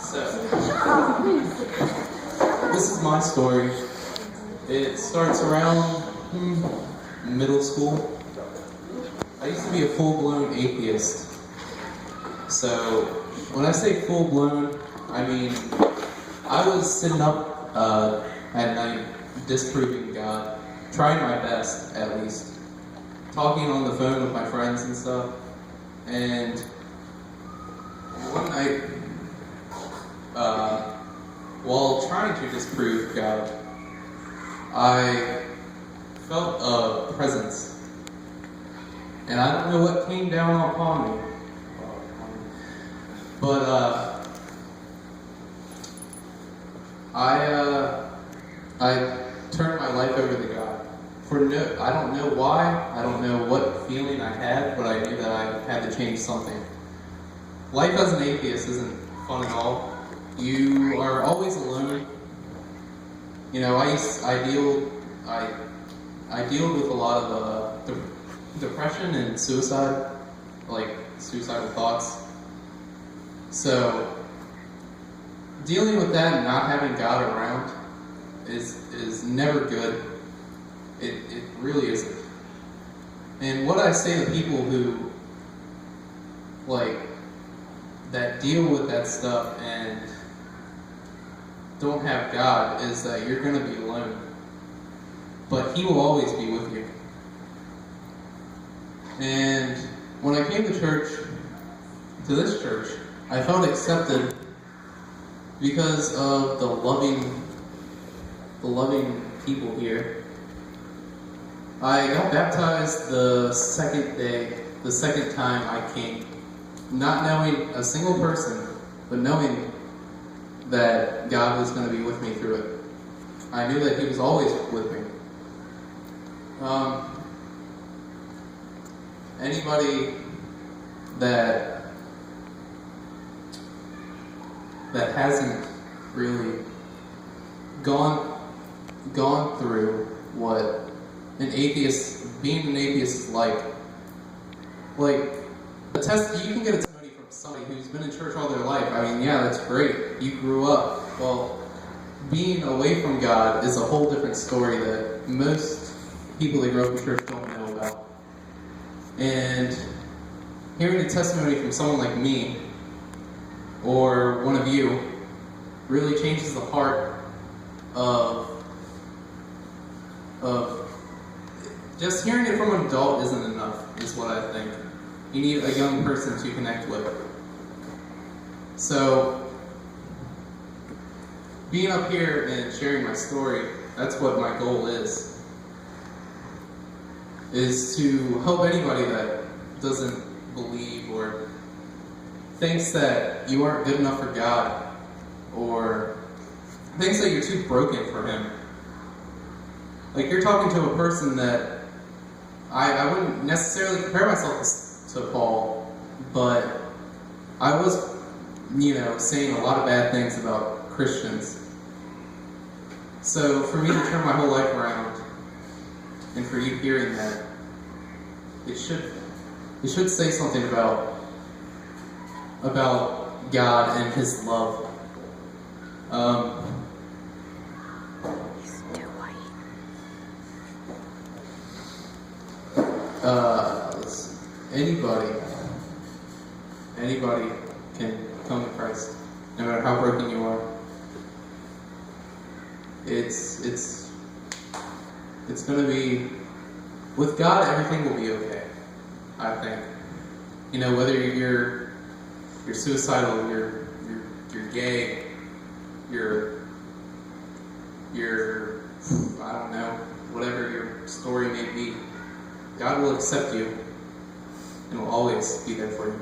So, this is my story. It starts around middle school. I used to be a full-blown atheist. So, when I say full-blown, I mean I was sitting up at night disproving God, trying my best at least, talking on the phone with my friends and stuff. And one night, while trying to disprove God, I felt a presence. And I don't know what came down upon me. But I turned my life over to God. I don't know why, I don't know what feeling I had, but I knew that I had to change something. Life as an atheist isn't fun at all. You are always alone. You know, I deal with a lot of depression and suicide, like suicidal thoughts. So dealing with that and not having God around is never good. It really isn't. And what I say to people who that deal with that stuff and don't have God is that you're going to be alone. But He will always be with you. And when I came to this church, I felt accepted because of the loving people here. I got baptized the second time I came, not knowing a single person, but knowing that God was going to be with me through it. I knew that He was always with me. Anybody that hasn't really gone through what being an atheist is like you can get a testimony from somebody who's been in church all their life. I mean, yeah, that's great. You grew up. Well, being away from God is a whole different story that most people that grow up in church don't know about. And hearing a testimony from someone like me, or one of you, really changes the heart of just hearing it from an adult isn't enough, is what I think. You need a young person to connect with. So, being up here and sharing my story, that's what my goal is to help anybody that doesn't believe or thinks that you aren't good enough for God, or thinks that you're too broken for Him. Like, you're talking to a person that I wouldn't necessarily compare myself to Paul, but I was, saying a lot of bad things about Christians. So for me to turn my whole life around, and for you hearing that, it should say something about God and His love. Anybody can come to Christ, no matter how broken you are. It's gonna be, with God, everything will be okay, I think. Whether you're suicidal, you're gay, you're I don't know, whatever your story may be, God will accept you and will always be there for you.